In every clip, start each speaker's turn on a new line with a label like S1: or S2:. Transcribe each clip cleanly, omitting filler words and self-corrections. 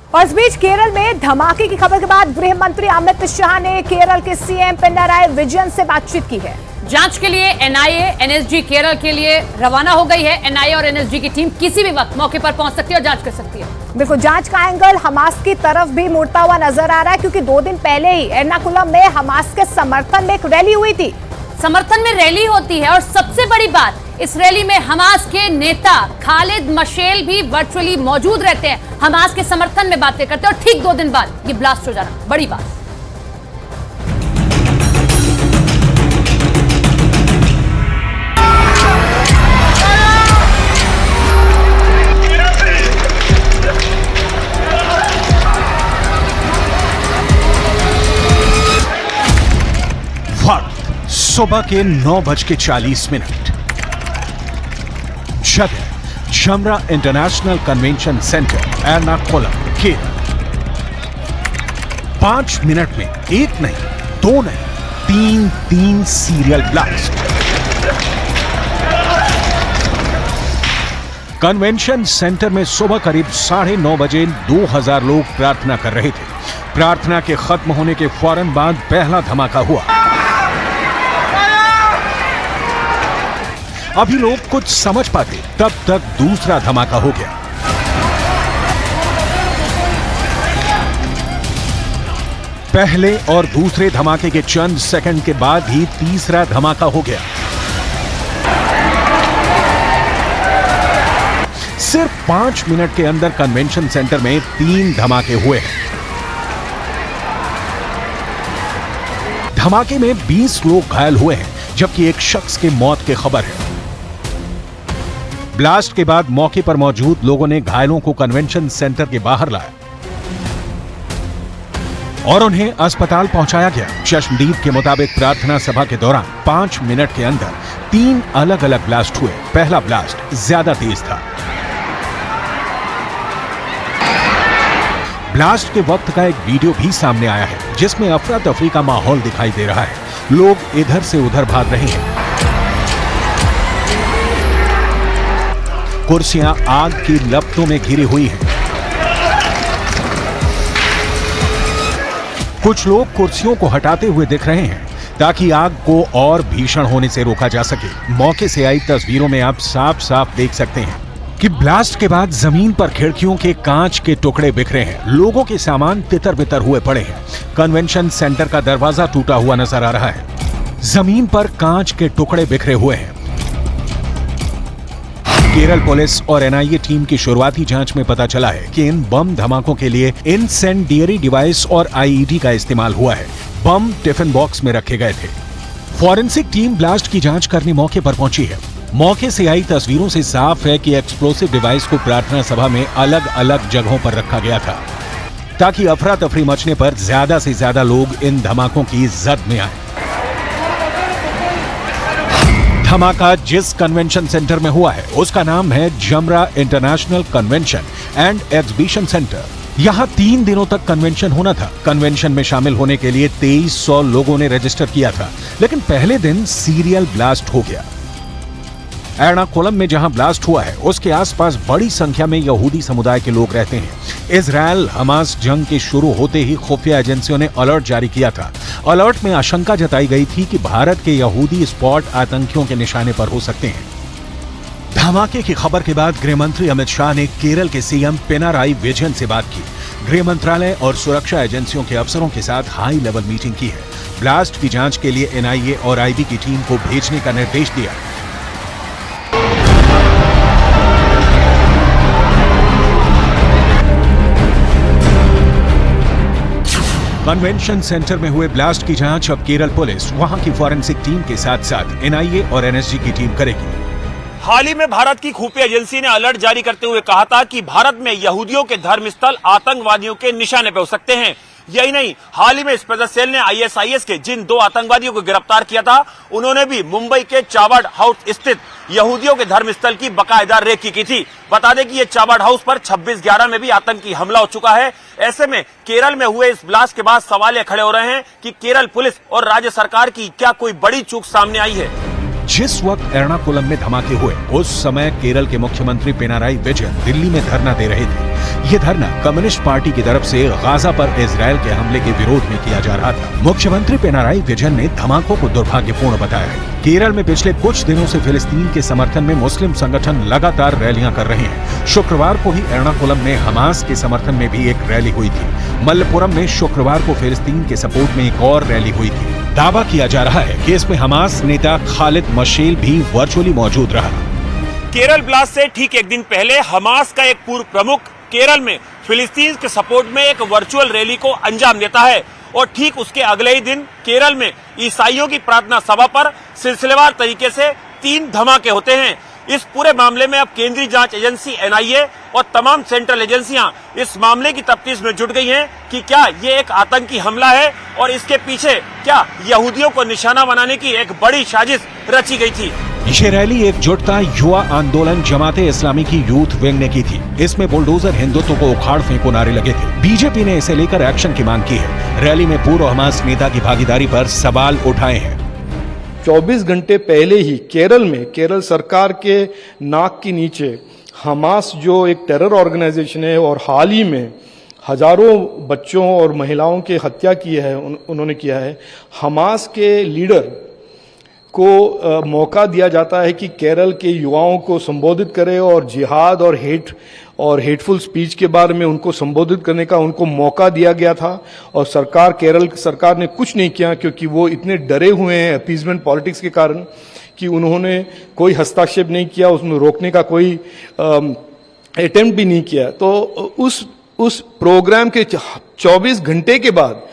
S1: और इस बीच केरल में धमाके की खबर के बाद गृह मंत्री अमित शाह ने केरल के सीएम पिनराई विजयन से बातचीत की है।
S2: जांच के लिए एनआईए एनएसजी केरल के लिए रवाना हो गई है। एनआईए और एनएसजी की टीम किसी भी वक्त मौके पर पहुंच सकती है और जांच कर सकती है।
S1: बिल्कुल, जांच का एंगल हमास की तरफ भी मुड़ता हुआ नजर आ रहा है, क्योंकि 2 दिन पहले ही एर्नाकुलम में हमास के समर्थन में एक रैली हुई थी।
S2: समर्थन में रैली होती है और सबसे बड़ी बात, इस रैली में हमास के नेता खालिद मशेल भी वर्चुअली मौजूद रहते हैं, हमास के समर्थन में बातें करते हैं और ठीक 2 दिन बाद ये ब्लास्ट हो जाना बड़ी बात।
S3: सुबह के 9:40 जगह जमरा international convention centre Ernakulam Kerala. 5 minute में 1 नहीं 2 नहीं 3 सीरियल ब्लास्ट। कन्वेंशन सेंटर में सुबह करीब 9:30 बजे 2000 लोग प्रार्थना कर रहे थे। प्रार्थना के खत्म होने के फौरन बाद पहला धमाका हुआ। अभी लोग कुछ समझ पाते तब तक दूसरा धमाका हो गया। पहले और दूसरे धमाके के चंद सेकंड के बाद ही तीसरा धमाका हो गया। सिर्फ 5 मिनट के अंदर कन्वेंशन सेंटर में 3 धमाके हुए हैं। धमाके में 20 लोग घायल हुए हैं, जबकि एक शख्स की मौत की खबर है। ब्लास्ट के बाद मौके पर मौजूद लोगों ने घायलों को कन्वेंशन सेंटर के बाहर लाया और उन्हें अस्पताल पहुंचाया गया। चश्मदीद के मुताबिक प्रार्थना सभा के दौरान 5 मिनट के अंदर 3 अलग अलग ब्लास्ट हुए। पहला ब्लास्ट ज्यादा तेज था। ब्लास्ट के वक्त का एक वीडियो भी सामने आया है, जिसमें अफरा तफरी का माहौल दिखाई दे रहा है। लोग इधर से उधर भाग रहे हैं। कुर्सियां आग की लपटों में घिरी हुई हैं। कुछ लोग कुर्सियों को हटाते हुए दिख रहे हैं ताकि आग को और भीषण होने से रोका जा सके। मौके से आई तस्वीरों में आप साफ साफ देख सकते हैं कि ब्लास्ट के बाद जमीन पर खिड़कियों के कांच के टुकड़े बिखरे हैं। लोगों के सामान तितर बितर हुए पड़े हैं। कन्वेंशन सेंटर का दरवाजा टूटा हुआ नजर आ रहा है। जमीन पर कांच के टुकड़े बिखरे हुए हैं। केरल पुलिस और एनआईए टीम की शुरुआती जांच में पता चला है कि इन बम धमाकों के लिए इंसेंडियरी डिवाइस और आईईडी का इस्तेमाल हुआ है। बम टिफिन बॉक्स में रखे गए थे। फॉरेंसिक टीम ब्लास्ट की जांच करने मौके पर पहुंची है। मौके से आई तस्वीरों से साफ है कि एक्सप्लोसिव डिवाइस को प्रार्थना सभा में अलग अलग जगहों पर रखा गया था, ताकि अफरा तफरी मचने पर ज्यादा से ज्यादा लोग इन धमाकों की जद में आए। धमाका जिस कन्वेंशन सेंटर में हुआ है उसका नाम है जमरा international convention and exhibition centre. यहां 3 दिनों तक कन्वेंशन होना था। कन्वेंशन में शामिल होने के लिए 2300 लोगों ने रजिस्टर किया था, लेकिन पहले दिन सीरियल ब्लास्ट हो गया। एर्नाकुलम में जहां ब्लास्ट हुआ है उसके आसपास बड़ी संख्या में यहूदी समुदाय के लोग रहते हैं। इजराइल हमास जंग के शुरू होते ही खुफिया एजेंसियों ने अलर्ट जारी किया था। अलर्ट में आशंका जताई गई थी कि भारत के यहूदी स्पॉट आतंकियों के निशाने पर हो सकते हैं। धमाके की खबर के बाद गृह मंत्री अमित शाह ने केरल के सीएम पिनाराई विजयन से बात की। गृह मंत्रालय और सुरक्षा एजेंसियों के अफसरों के साथ हाई लेवल मीटिंग की है। ब्लास्ट की जांच के लिए एनआईए और आईबी की टीम को भेजने का निर्देश दिया। कन्वेंशन सेंटर में हुए ब्लास्ट की जांच अब केरल पुलिस, वहां की फॉरेंसिक टीम के साथ साथ एनआईए और एनएसजी की टीम करेगी।
S4: हाल ही में भारत की खुफिया एजेंसी ने अलर्ट जारी करते हुए कहा था कि भारत में यहूदियों के धर्मस्थल आतंकवादियों के निशाने पर हो सकते हैं। यही नहीं, हाल ही में स्पेशल सेल ने आईएसआईएस के जिन 2 आतंकवादियों को गिरफ्तार किया था, उन्होंने भी मुंबई के चाबाड हाउस स्थित यहूदियों के धर्मस्थल की बाकायदा रेकी की थी। बता दें कि ये चाबाड हाउस पर 26/11 में भी आतंकी हमला हो चुका है। ऐसे में केरल में हुए इस ब्लास्ट के बाद सवाल ये खड़े हो रहे हैं कि केरल पुलिस और राज्य सरकार की क्या कोई बड़ी चूक सामने आई है।
S3: जिस वक्त एर्नाकुलम में धमाके हुए उस समय केरल के मुख्यमंत्री पिनाराई विजयन दिल्ली में धरना दे रहे थे। ये धरना कम्युनिस्ट पार्टी की तरफ से गाजा पर इजरायल के हमले के विरोध में किया जा रहा था। मुख्यमंत्री पिनाराई विजयन ने धमाकों को दुर्भाग्यपूर्ण बताया है। केरल में पिछले कुछ दिनों से फिलिस्तीन के समर्थन में मुस्लिम संगठन लगातार रैलियां कर रहे हैं। शुक्रवार को ही एर्नाकुलम में हमास के समर्थन में भी एक रैली हुई थी। मल्लपुरम में शुक्रवार को फिलिस्तीन के सपोर्ट में एक और रैली हुई थी। दावा किया जा रहा है कि इसमें हमास नेता खालिद मशेल भी वर्चुअली मौजूद रहा।
S4: केरल ब्लास्ट से ठीक एक दिन पहले हमास का एक पूर्व प्रमुख केरल में फिलिस्तीन के सपोर्ट में एक वर्चुअल रैली को अंजाम देता है और ठीक उसके अगले ही दिन केरल में ईसाइयों की प्रार्थना सभा पर सिलसिलेवार तरीके से 3 धमाके होते हैं। इस पूरे मामले में अब केंद्रीय जांच एजेंसी एनआईए और तमाम सेंट्रल एजेंसियां इस मामले की तफ्तीश में जुट गई हैं कि क्या ये एक आतंकी हमला है और इसके पीछे क्या यहूदियों को निशाना बनाने की एक बड़ी साजिश रची गई थी।
S3: ये रैली एकजुटता युवा आंदोलन जमाते इस्लामी की यूथ विंग ने की थी। इसमें बुलडोजर हिंदुत्व को उखाड़ फेंको नारे लगे थे। बीजेपी ने इसे लेकर एक्शन की मांग की है। रैली में पूर्व हमास नेता की भागीदारी पर सवाल उठाए हैं।
S5: 24 घंटे पहले ही केरल में केरल सरकार के नाक के नीचे हमास जो एक टेरर ऑर्गेनाइजेशन है और हाल ही में हजारों बच्चों और महिलाओं की हत्या की है उन्होंने किया है। हमास के लीडर को मौका दिया जाता है कि केरल के युवाओं को संबोधित करे और जिहाद और हेटफुल स्पीच के बारे में उनको संबोधित करने का उनको मौका दिया गया था और केरल सरकार ने कुछ नहीं किया क्योंकि वो इतने डरे हुए हैं अपीजमेंट पॉलिटिक्स के कारण कि उन्होंने कोई हस्तक्षेप नहीं किया, उसमें रोकने का कोई अटेम्प्ट भी नहीं किया। तो उस प्रोग्राम के 24 घंटे के बाद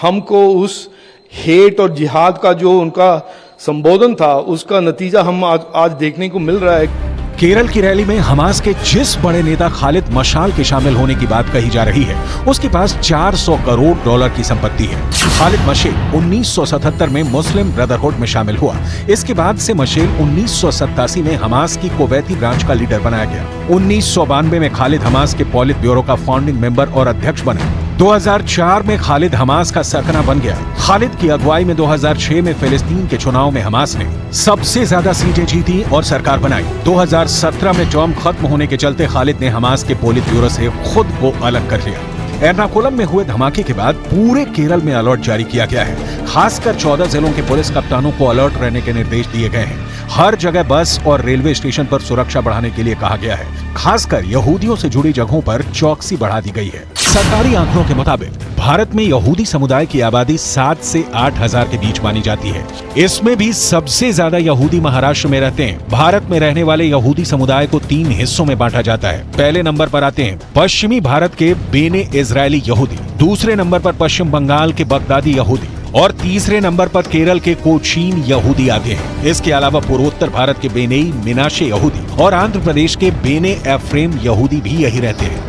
S5: हमको उस हेट और जिहाद का जो उनका संबोधन था उसका नतीजा हम आज देखने को मिल रहा है।
S3: केरल की रैली में हमास के जिस बड़े नेता खालिद मशाल के शामिल होने की बात कही जा रही है उसके पास 400 करोड़ डॉलर की संपत्ति है। खालिद मशेल 1977 में मुस्लिम ब्रदरहुड में शामिल हुआ। इसके बाद से मशेल 1987 में हमास की कुवैती ब्रांच का लीडर बनाया गया। 1992 में खालिद हमास के पॉलिट ब्यूरो का फाउंडिंग मेंबर और अध्यक्ष बने। 2004 में खालिद हमास का सरगना बन गया। खालिद की अगुवाई में 2006 में फिलिस्तीन के चुनाव में हमास ने सबसे ज्यादा सीटें जीती और सरकार बनाई। 2017 में टर्म खत्म होने के चलते खालिद ने हमास के पोलित ब्यूरो से खुद को अलग कर लिया। एर्नाकुलम में हुए धमाके के बाद पूरे केरल में अलर्ट जारी किया गया है। खासकर 14 जिलों के पुलिस कप्तानों को अलर्ट रहने के निर्देश दिए गए हैं। हर जगह बस और रेलवे स्टेशन पर सुरक्षा बढ़ाने के लिए कहा गया है। खासकर यहूदियों से जुड़ी जगहों पर चौकसी बढ़ा दी गई है। सरकारी आंकड़ों के मुताबिक भारत में यहूदी समुदाय की आबादी 7 से 8 हजार के बीच मानी जाती है। इसमें भी सबसे ज्यादा यहूदी महाराष्ट्र में रहते हैं। भारत में रहने वाले यहूदी समुदाय को 3 हिस्सों में बांटा जाता है। पहले नंबर पर आते हैं पश्चिमी भारत के बेने इजरायली यहूदी, दूसरे नंबर पर पश्चिम बंगाल के बगदादी यहूदी और तीसरे नंबर पर केरल के कोचीन यहूदी आते हैं। इसके अलावा पूर्वोत्तर भारत के बेनेई मिनाशे यहूदी और आंध्र प्रदेश के बेने एफ्रेम यहूदी भी यही रहते हैं।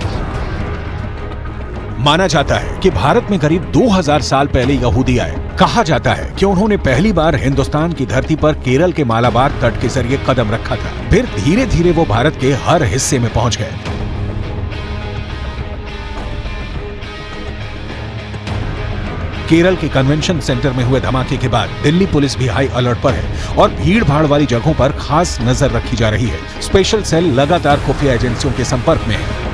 S3: माना जाता है कि भारत में करीब 2000 साल पहले यहूदी आए। कहा जाता है कि उन्होंने पहली बार हिंदुस्तान की धरती पर केरल के मालाबार तट के जरिए कदम रखा था। फिर धीरे धीरे वो भारत के हर हिस्से में पहुंच गए। केरल के कन्वेंशन सेंटर में हुए धमाके के बाद दिल्ली पुलिस भी हाई अलर्ट पर है और भीड़ भाड़ वाली जगहों पर खास नजर रखी जा रही है। स्पेशल सेल लगातार खुफिया एजेंसियों के संपर्क में है।